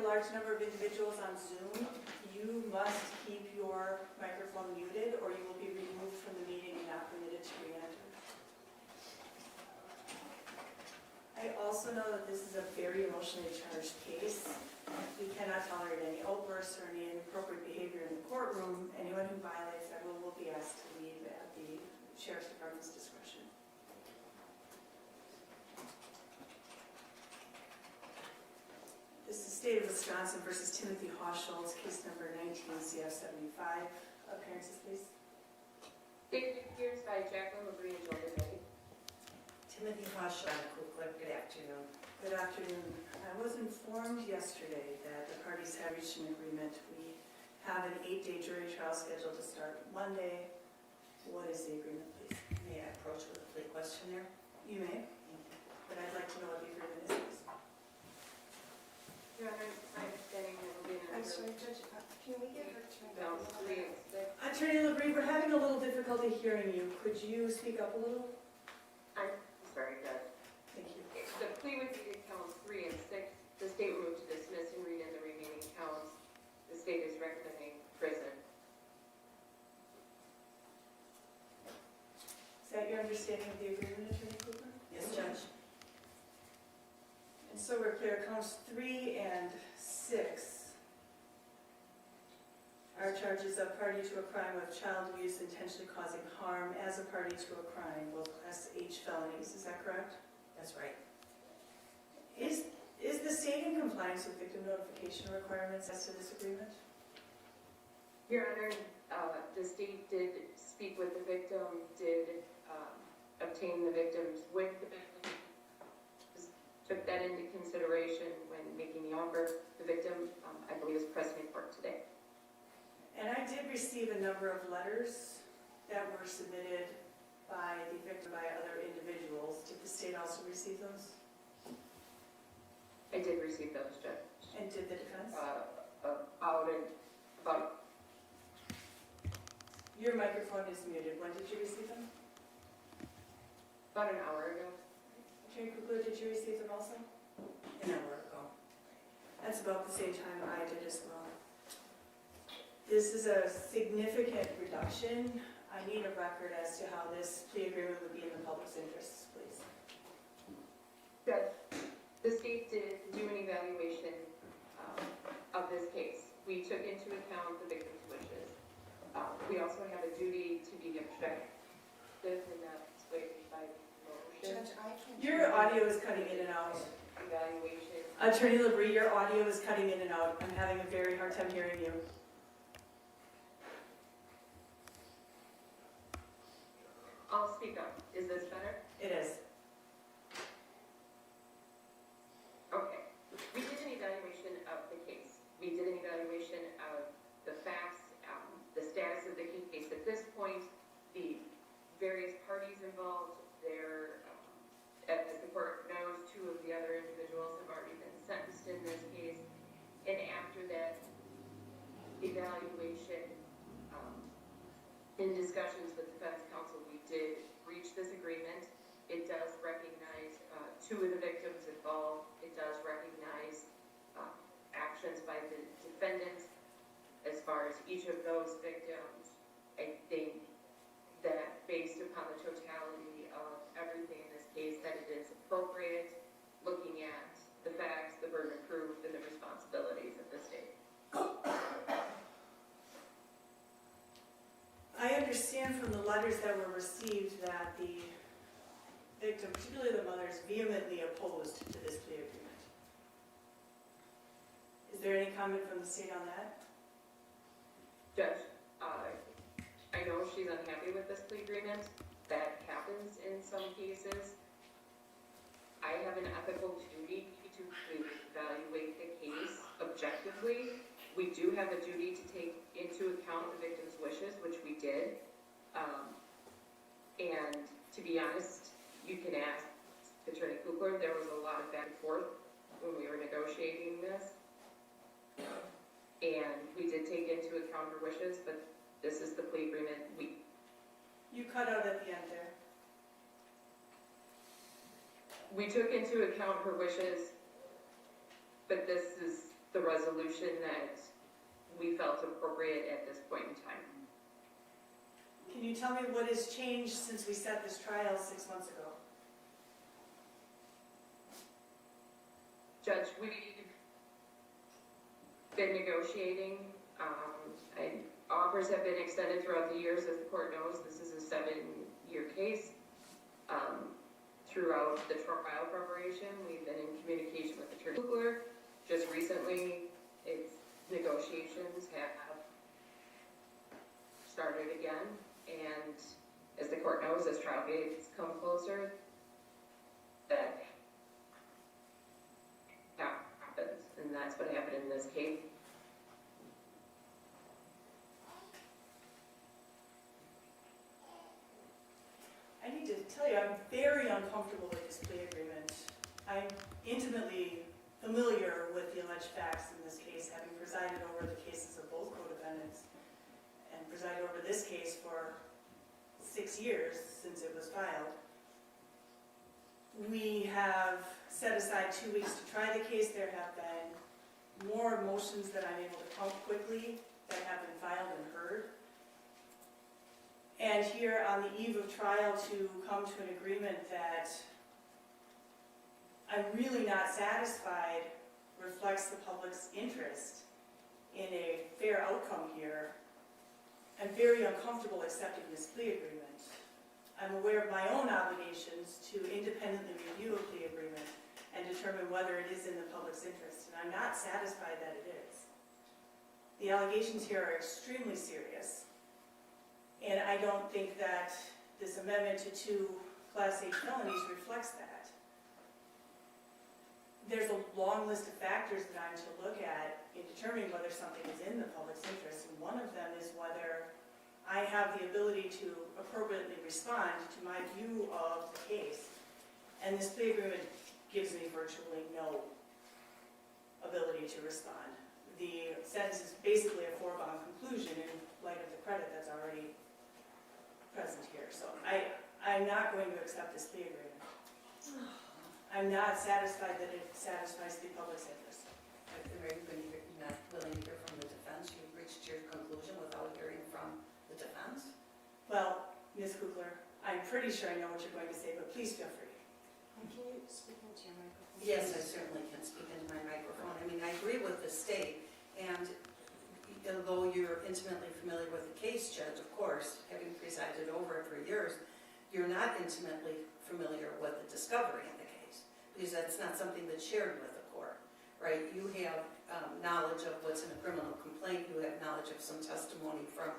a large number of individuals on Zoom, you must keep your microphone muted or you will be removed from the meeting and not permitted to re-enter. I also know that this is a very emotionally charged case. We cannot tolerate any outbursts or any inappropriate behavior in the courtroom. Anyone who violates that rule will be asked to leave at the Sheriff's Department's discretion. This is State of Wisconsin versus Timothy Hauschultz, case number 19-CF75. Appearances, please. David appears by Jacqueline LaBrie and Joel Day. Timothy Hauschultz, Clerk, good afternoon. Good afternoon. I was informed yesterday that the parties have reached an agreement. We have an 8-day jury trial scheduled to start Monday. What is the agreement, please? May I approach with a plea questionnaire? You may, but I'd like to know what the agreement is, please. Your Honor, my understanding that will be an I'm sorry, Judge, can we get her to No, 3 and 6. Attorney LaBrie, we're having a little difficulty hearing you. Could you speak up a little? I'm sorry, Judge. Thank you. The plea would be to counts 3 and 6. The state will move to dismiss and read in the remaining counts. The state is recommending prison. Is that your understanding of the agreement, Attorney Cooper? Yes, Judge. And so we're clear, counts 3 and 6 are charges of party to a crime of child abuse intentionally causing harm as a party to a crime, both Class H felonies. Is that correct? That's right. Is the state in compliance with victim notification requirements as to this agreement? Your Honor, the state did speak with the victim, did obtain the victims with the victim, took that into consideration when making the offer. The victim, I believe, is present in court today. And I did receive a number of letters that were submitted by the victim, by other individuals. Did the state also receive those? I did receive those, Judge. And did the defense? About Your microphone is muted. When did you receive them? an hour ago. Attorney Kugler, did you receive them also? An hour ago. That's about the same time I did as well. This is a significant reduction. I need a record as to how this plea agreement would be in the public's interests, please. Judge, the state did do an evaluation of this case. We took into account the victim's wishes. We also have a duty to be objective and not swayed by emotion. Judge, I can. Your audio is cutting in and out. Evaluation. Attorney LaBrie, your audio is cutting in and out. I'm having a very hard time hearing you. I'll speak up. Is this better? It is. Okay. We did an evaluation of the case. We did an evaluation of the facts, the status of the case at this point, the various parties involved. As the court knows, 2 of the other individuals have already been sentenced in this case. And after that evaluation, in discussions with defense counsel, we did reach this agreement. It does recognize 2 of the victims involved. It does recognize actions by the defendant. As far as each of those victims, I think that based upon the totality of everything in this case, that it is appropriate, looking at the facts, the burden of proof, and the responsibilities of the state. I understand from the letters that were received that the victim, particularly the mother, is vehemently opposed to this plea agreement. Is there any comment from the state on that? Judge, I know she's unhappy with this plea agreement. That happens in some cases. I have an ethical duty to evaluate the case objectively. We do have a duty to take into account the victim's wishes, which we did. And to be honest, you can ask Attorney Kugler, there was a lot of back and forth when we were negotiating this. And we did take into account her wishes, but this is the plea agreement. You cut out at the end there. We took into account her wishes, but this is the resolution that we felt appropriate at this point in time. Can you tell me what has changed since we set this trial 6 months ago? Judge, we've been negotiating, and offers have been extended throughout the years. As the court knows, this is a 7-year case. Throughout the trial preparation, we've been in communication with Attorney Kugler. Just recently, negotiations have started again, and as the court knows, as trial dates come closer, that happens, and that's what happened in this case. I need to tell you, I'm very uncomfortable with this plea agreement. I'm intimately familiar with the alleged facts in this case, having presided over the cases of both co-defendants and presided over this case for 6 years since it was filed. We have set aside 2 weeks to try the case. There have been more motions that I'm able to count quickly that have been filed and heard. And here on the eve of trial to come to an agreement that I'm really not satisfied reflects the public's interest in a fair outcome here. I'm very uncomfortable accepting this plea agreement. I'm aware of my own obligations to independently review a plea agreement and determine whether it is in the public's interest, and I'm not satisfied that it is. The allegations here are extremely serious, and I don't think that this amendment to 2 Class A felonies reflects that. There's a long list of factors that I'm to look at in determining whether something is in the public's interest, and one of them is whether I have the ability to appropriately respond to my view of the case. And this plea agreement gives me virtually no ability to respond. The sentence is basically a foregone conclusion in light of the credit that's already present here. So I'm not going to accept this plea agreement. I'm not satisfied that it satisfies the public's interest. Are you not willing to hear from the defense? You've reached your conclusion without hearing from the defense? Well, Ms. Kugler, I'm pretty sure I know what you're going to say, but please feel free. Can you speak into your microphone? Yes, I certainly can speak into my microphone. I mean, I agree with the state, and although you're intimately familiar with the case, Judge, of course, having presided over it for years, you're not intimately familiar with the discovery in the case, because that's not something that's shared with the court, right? You have knowledge of what's in a criminal complaint, you have knowledge of some testimony from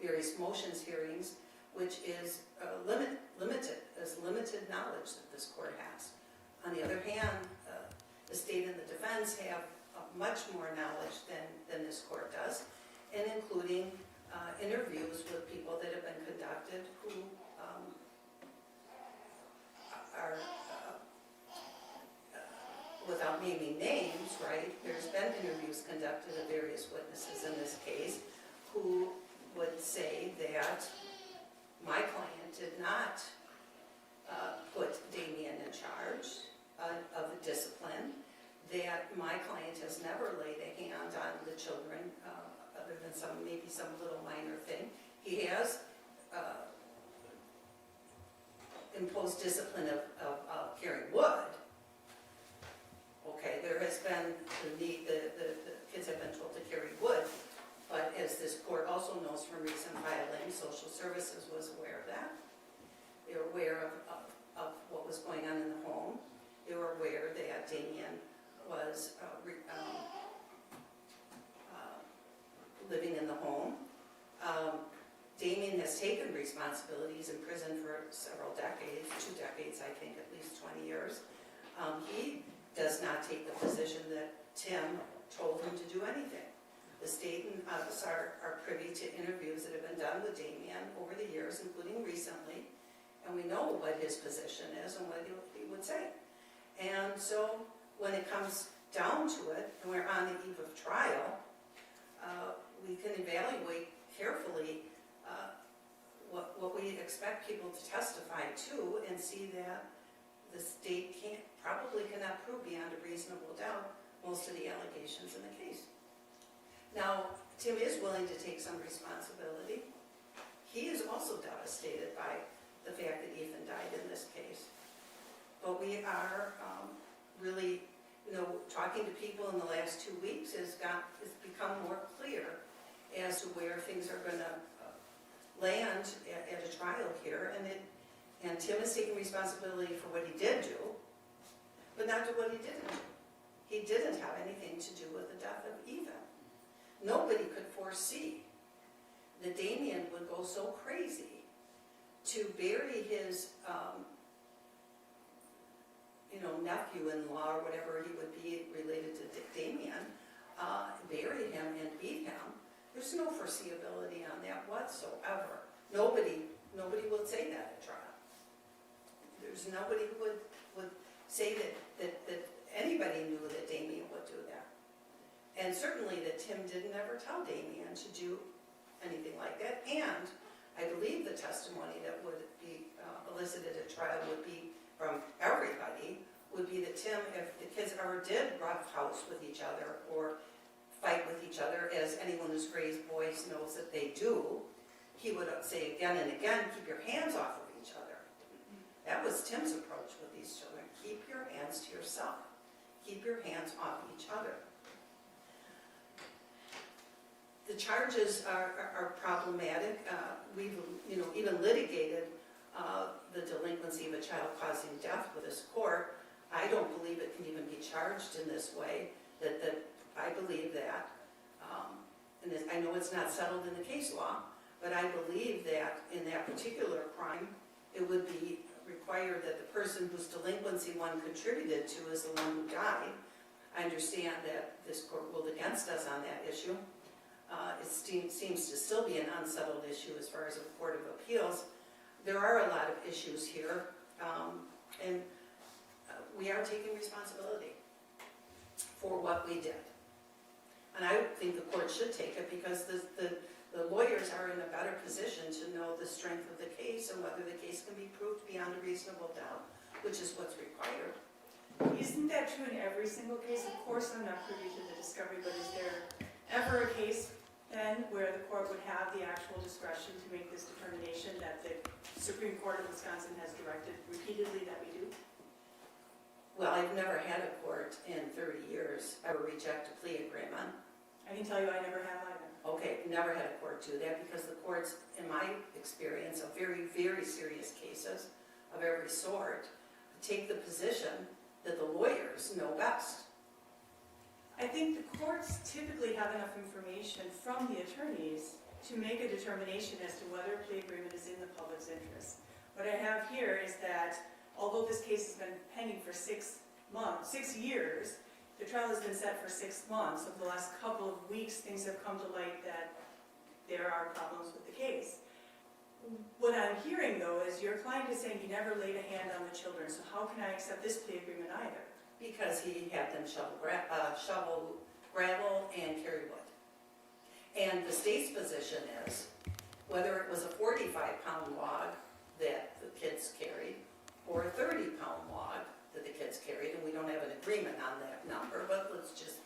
various motions hearings, which is limited knowledge that this court has. On the other hand, the state and the defense have much more knowledge than this court does, and including interviews with people that have been conducted who are, without naming names, right, there's been interviews conducted of various witnesses in this case who would say that my client did not put Damien in charge of the discipline, that my client has never laid a hand on the children, other than maybe some little minor thing. He has imposed discipline of carrying wood. Okay, there has been the need, the kids have been told to carry wood, but as this court also knows from recent filings, social services was aware of that. They were aware of what was going on in the home. They were aware that Damien was living in the home. Damien has taken responsibilities in prison for several decades, 2 decades, I think, at least 20 years. He does not take the position that Tim told him to do anything. The state and us are privy to interviews that have been done with Damien over the years, including recently, and we know what his position is and what he would say. And so when it comes down to it, and we're on the eve of trial, we can evaluate carefully what we expect people to testify to and see that the state probably cannot prove beyond a reasonable doubt most of the allegations in the case. Now, Tim is willing to take some responsibility. He is also devastated by the fact that Ethan died in this case. But we are really, talking to people in the last 2 weeks it's become more clear as to where things are going to land at a trial here. And Tim is taking responsibility for what he did do, but not to what he didn't do. He didn't have anything to do with the death of Eva. Nobody could foresee that Damien would go so crazy to bury his, nephew-in-law or whatever he would be related to Damien, bury him and beat him. There's no foreseeability on that whatsoever. Nobody would say that at trial. There's nobody who would say that anybody knew that Damien would do that. And certainly that Tim didn't ever tell Damien to do anything like that. And I believe the testimony that would be elicited at trial would be from everybody, would be that Tim, if the kids ever did roughhouse with each other or fight with each other, as anyone who's raised boys knows that they do, he would say again and again, keep your hands off of each other. That was Tim's approach with these children. Keep your hands to yourself. Keep your hands off each other. The charges are problematic. We've even litigated the delinquency of a child causing death with this court. I don't believe it can even be charged in this way. I believe that, and I know it's not settled in the case law, but I believe that in that particular crime, it would be required that the person whose delinquency one contributed to is the one who died. I understand that this court ruled against us on that issue. It seems to still be an unsettled issue as far as the Court of Appeals. There are a lot of issues here, and we are taking responsibility for what we did. And I think the court should take it because the lawyers are in a better position to know the strength of the case and whether the case can be proved beyond a reasonable doubt, which is what's required. Isn't that true in every single case? Of course, I'm not privy to the discovery, but is there ever a case then where the court would have the actual discretion to make this determination that the Supreme Court of Wisconsin has directed repeatedly that we do? Well, I've never had a court in 30 years ever reject a plea agreement. I can tell you I never have either. Okay, never had a court do that because the courts, in my experience, of very, very serious cases of every sort, take the position that the lawyers know best. I think the courts typically have enough information from the attorneys to make a determination as to whether a plea agreement is in the public's interest. What I have here is that although this case has been pending for 6 years, the trial has been set for 6 months. Over the last couple of weeks, things have come to light that there are problems with the case. What I'm hearing, though, is your client is saying he never laid a hand on the children, so how can I accept this plea agreement either? Because he had them shovel gravel and carry wood. And the state's position is, whether it was a 45-pound log that the kids carried or a 30-pound log that the kids carried, and we don't have an agreement on that number, but let's just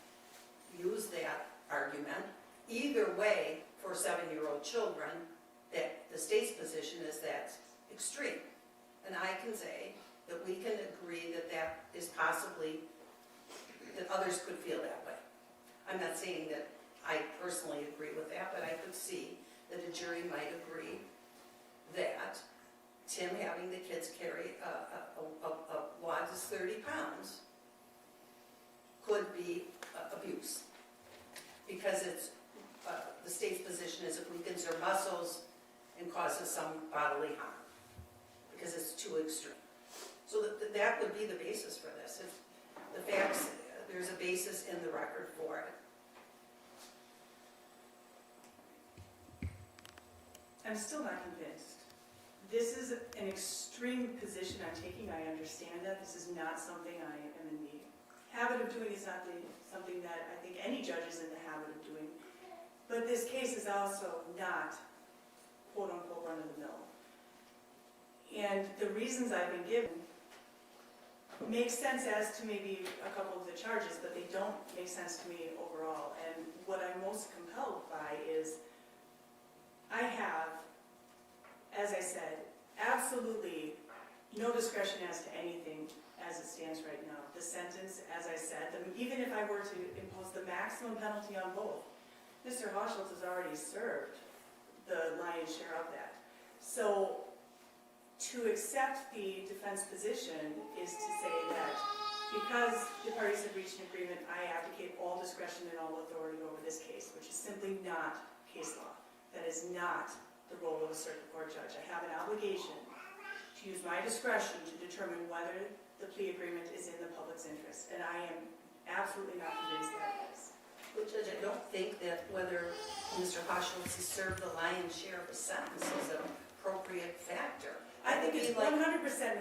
use that argument. Either way, for 7-year-old children, that the state's position is that's extreme. And I can say that we can agree that that is possibly, that others could feel that way. I'm not saying that I personally agree with that, but I could see that a jury might agree that Tim having the kids carry a log that's 30 pounds could be abuse. Because it's, the state's position is it weakens their muscles and causes some bodily harm. Because it's too extreme. So that would be the basis for this. If the facts, there's a basis in the record for it. I'm still not convinced. This is an extreme position I'm taking. I understand that. This is not something I am in the habit of doing. It's not something that I think any judge is in the habit of doing. But this case is also not, quote unquote, run of the mill. And the reasons I've been given make sense as to maybe a couple of the charges, but they don't make sense to me overall. And what I'm most compelled by is I have, as I said, absolutely no discretion as to anything as it stands right now. The sentence, as I said, even if I were to impose the maximum penalty on both, Mr. Hauschultz has already served the lion's share of that. So to accept the defense position is to say that because the parties have reached an agreement, I abdicate all discretion and all authority over this case, which is simply not case law. That is not the role of a circuit court judge. I have an obligation to use my discretion to determine whether the plea agreement is in the public's interest, and I am absolutely not convinced that it is. Well, Judge, I don't think that whether Mr. Hauschultz has served the lion's share of a sentence is an appropriate factor. I think it's 100%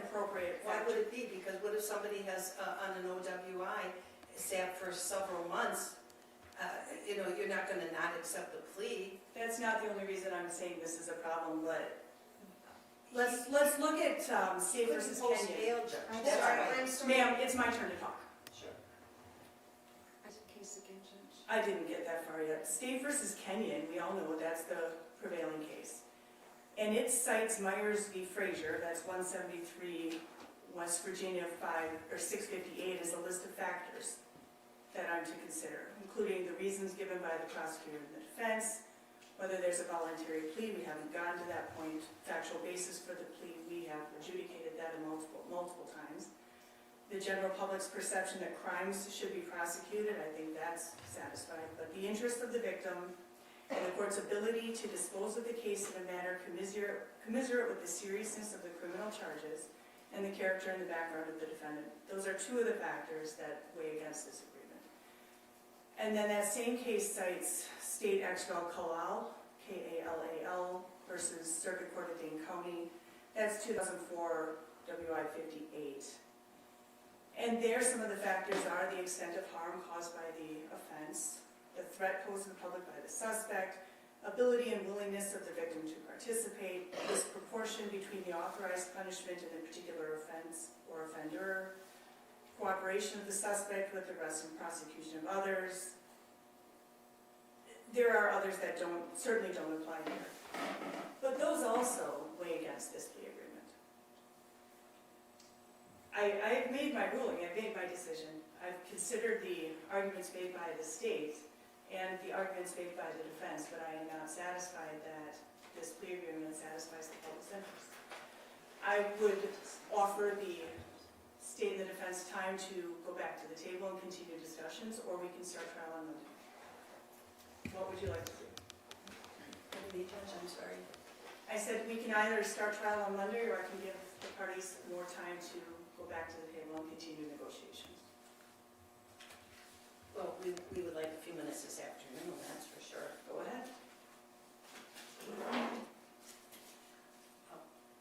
appropriate. Why would it be? Because what if somebody has, on an OWI, sat for several months, you're not going to not accept the plea. That's not the only reason I'm saying this is a problem, but let's look at State versus Post Kenyon. bail, Judge. I'm That's sorry, right. I'm sorry. Ma'am, it's my turn to talk. Sure. Case again, Judge. I didn't get that far yet. State versus Kenyon, we all know that's the prevailing case. And it cites Myers v. Frazier, that's 173 West Virginia 658, as a list of factors that I'm to consider, including the reasons given by the prosecutor and the defense, whether there's a voluntary plea, we haven't gotten to that point, factual basis for the plea, we have adjudicated that multiple times. The general public's perception that crimes should be prosecuted, I think that's satisfied, but the interest of the victim and the court's ability to dispose of the case in a manner commiserate with the seriousness of the criminal charges and the character and the background of the defendant. Those are two of the factors that weigh against this agreement. And then that same case cites State ex rel Kalal, K-A-L-A-L, versus Circuit Court of Dane County. That's 2004 WI 58. And there some of the factors are the extent of harm caused by the offense, the threat posed to the public by the suspect, ability and willingness of the victim to participate, disproportion between the authorized punishment and the particular offense or offender, cooperation of the suspect with the arrest and prosecution of others. There are others that certainly don't apply here. But those also weigh against this plea agreement. I've made my ruling, I've made my decision. I've considered the arguments made by the state and the arguments made by the defense, but I am not satisfied that this plea agreement satisfies the public's interest. I would offer the state and the defense time to go back to the table and continue discussions, or we can start trial on Monday. What would you like to do? What did you, Judge? I'm sorry. I said we can either start trial on Monday, or I can give the parties more time to go back to the table and continue negotiations. Well, we would like a few minutes this afternoon, that's for sure. Go ahead.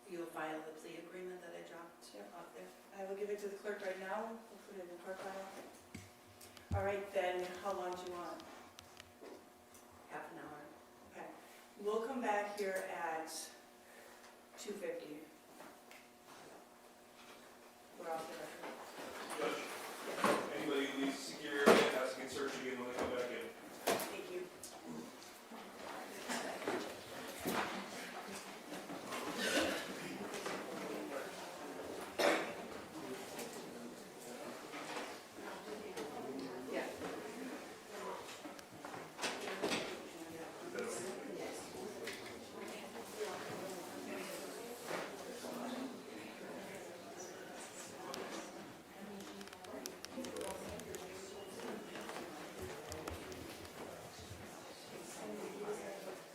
You'll file the plea agreement that I dropped out there? I will give it to the clerk right now. We'll put it in the clerk file. All right, then, how long do you want? Half an hour. Okay. We'll come back here at 2:50. We're off the record. Judge, anybody who leaves the security area has to get searched again when they come back